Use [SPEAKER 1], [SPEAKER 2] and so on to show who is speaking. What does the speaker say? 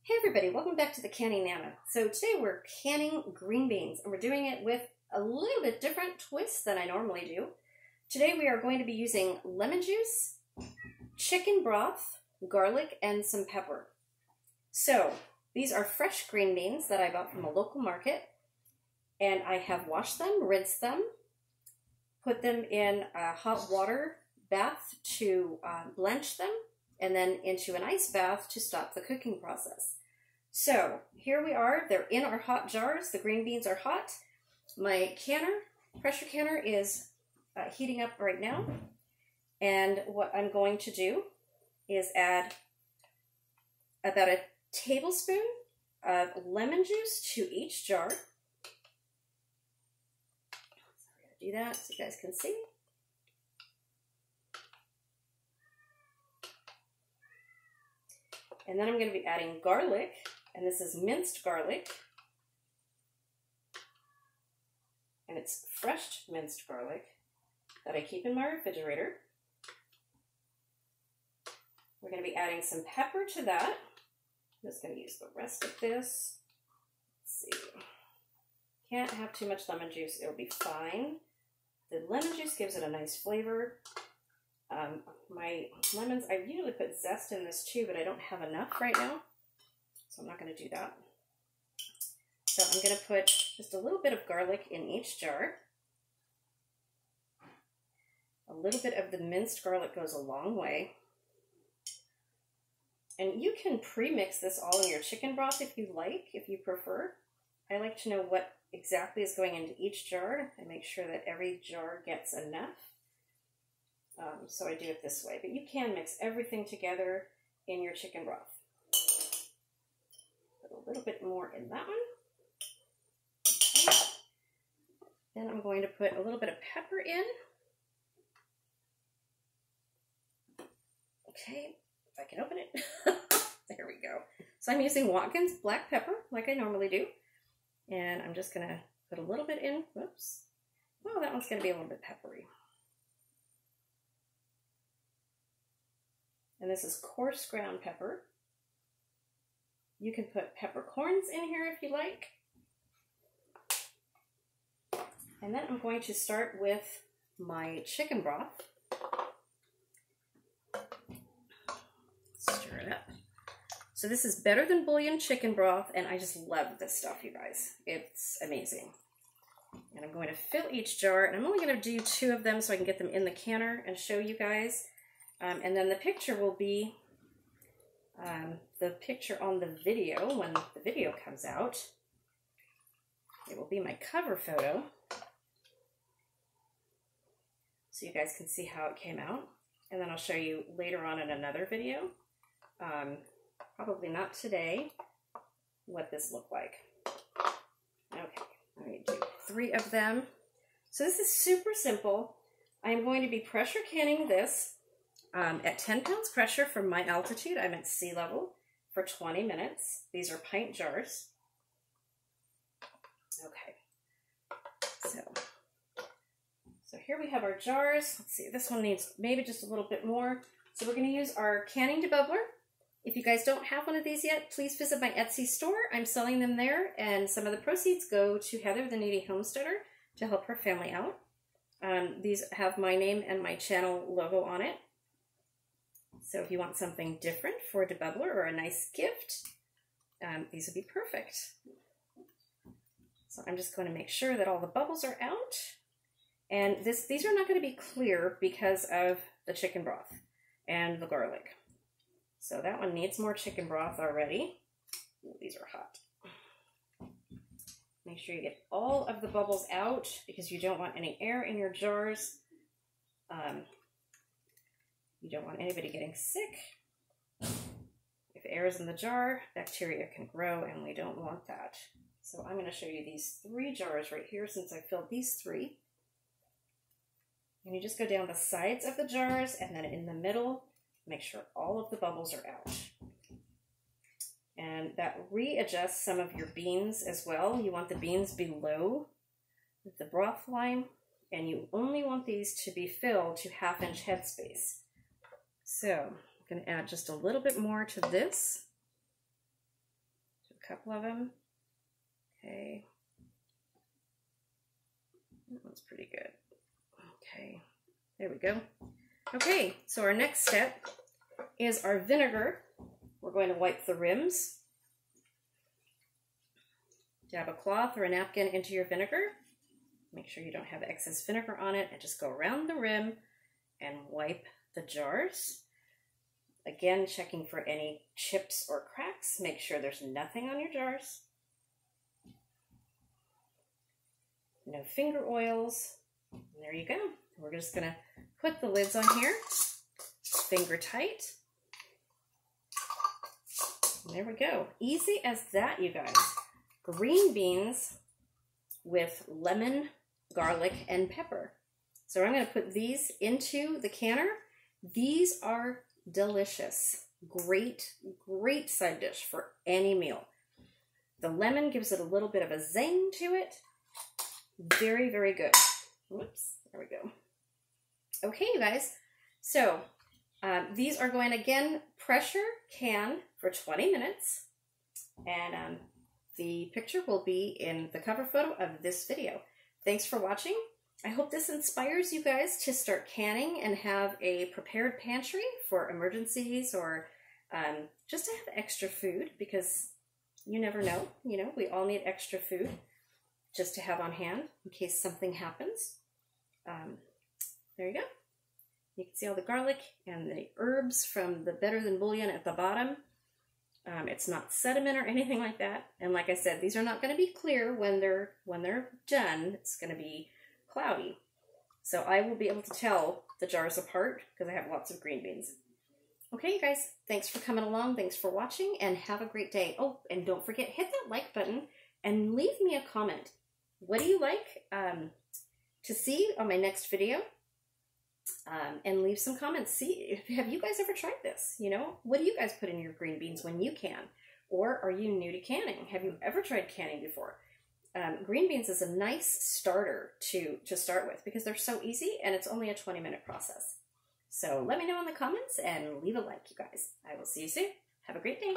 [SPEAKER 1] Hey everybody, welcome back to the Canning Nana. So today we're canning green beans and we're doing it with a little bit different twist than I normally do. Today we are going to be using lemon juice, chicken broth, garlic, and some pepper. So these are fresh green beans that I bought from a local market, and I have washed them, rinsed them, put them in a hot water bath to blanch them, and then into an ice bath to stop the cooking process. So here we are, they're in our hot jars, the green beans are hot. My canner, pressure canner, is heating up right now. And what I'm going to do is add about a tablespoon of lemon juice to each jar. So we're going to do that so you guys can see. And then I'm going to be adding garlic, and this is minced garlic. And it's fresh minced garlic that I keep in my refrigerator. We're going to be adding some pepper to that. I'm just going to use the rest of this. Let's see. Can't have too much lemon juice, it'll be fine. The lemon juice gives it a nice flavor. My lemons, I usually put zest in this too, but I don't have enough right now, so I'm not going to do that. So I'm going to put just a little bit of garlic in each jar. A little bit of the minced garlic goes a long way. And you can pre-mix this all in your chicken broth if you like, if you prefer. I like to know what exactly is going into each jar and make sure that every jar gets enough. So I do it this way, but you can mix everything together in your chicken broth. Put a little bit more in that one. Okay. Then I'm going to put a little bit of pepper in. Okay, if I can open it. There we go. So I'm using Watkins black pepper like I normally do. And I'm just going to put a little bit in. Whoops. Well, that one's going to be a little bit peppery. And this is coarse ground pepper. You can put peppercorns in here if you like. And then I'm going to start with my chicken broth. Stir it up. So this is better than bouillon chicken broth, and I just love this stuff, you guys. It's amazing. And I'm going to fill each jar, and I'm only going to do 2 of them so I can get them in the canner and show you guys. And then the picture will be the picture on the video when the video comes out. It will be my cover photo, so you guys can see how it came out. And then I'll show you later on in another video, probably not today, what this looked like. Okay, I'm going to do 3 of them. So this is super simple. I'm going to be pressure canning this at 10 pounds pressure from my altitude. I'm at sea level for 20 minutes. These are pint jars. Okay, so here we have our jars. Let's see, this one needs maybe just a little bit more. So we're going to use our canning debubbler. If you guys don't have one of these yet, please visit my Etsy store. I'm selling them there, and some of the proceeds go to Heather, the Needy Homesteader, to help her family out. These have my name and my channel logo on it. So if you want something different for a debubbler or a nice gift, these would be perfect. So I'm just going to make sure that all the bubbles are out. And these are not going to be clear because of the chicken broth and the garlic. So that one needs more chicken broth already. Ooh, these are hot. Make sure you get all of the bubbles out because you don't want any air in your jars. You don't want anybody getting sick. If air is in the jar, bacteria can grow, and we don't want that. So I'm going to show you these 3 jars right here since I filled these 3. And you just go down the sides of the jars, and then in the middle, make sure all of the bubbles are out. And that readjusts some of your beans as well. You want the beans below the broth line, and you only want these to be filled to 1/2 inch headspace. So I'm going to add just a little bit more to this. a couple of them. Okay. That one's pretty good. Okay, there we go. Okay, so our next step is our vinegar. We're going to wipe the rims. Dab a cloth or a napkin into your vinegar. Make sure you don't have excess vinegar on it, and just go around the rim and wipe the jars. Again, checking for any chips or cracks. Make sure there's nothing on your jars. No finger oils. And there you go. We're just going to put the lids on here, finger tight. And there we go. Easy as that, you guys. Green beans with lemon, garlic, and pepper. So I'm going to put these into the canner. These are delicious. Great, great side dish for any meal. The lemon gives it a little bit of a zing to it. Very, very good. Whoops, there we go. Okay, you guys. So these are going, again, pressure can for 20 minutes. And the picture will be in the cover photo of this video. Thanks for watching. I hope this inspires you guys to start canning and have a prepared pantry for emergencies, or just to have extra food, because you never know. You know, we all need extra food just to have on hand in case something happens. There you go. You can see all the garlic and the herbs from the Better Than Bouillon at the bottom. It's not sediment or anything like that. And like I said, these are not going to be clear when they're done. It's going to be cloudy. So I will be able to tell the jars apart because I have lots of green beans. Okay, you guys, thanks for coming along. Thanks for watching, and have a great day. Oh, and don't forget, hit that like button and leave me a comment. What do you like to see on my next video? And leave some comments. See, have you guys ever tried this? You know, what do you guys put in your green beans when you can? Or are you new to canning? Have you ever tried canning before? Green beans is a nice starter to start with because they're so easy, and it's only a 20-minute process. So let me know in the comments and leave a like, you guys. I will see you soon. Have a great day.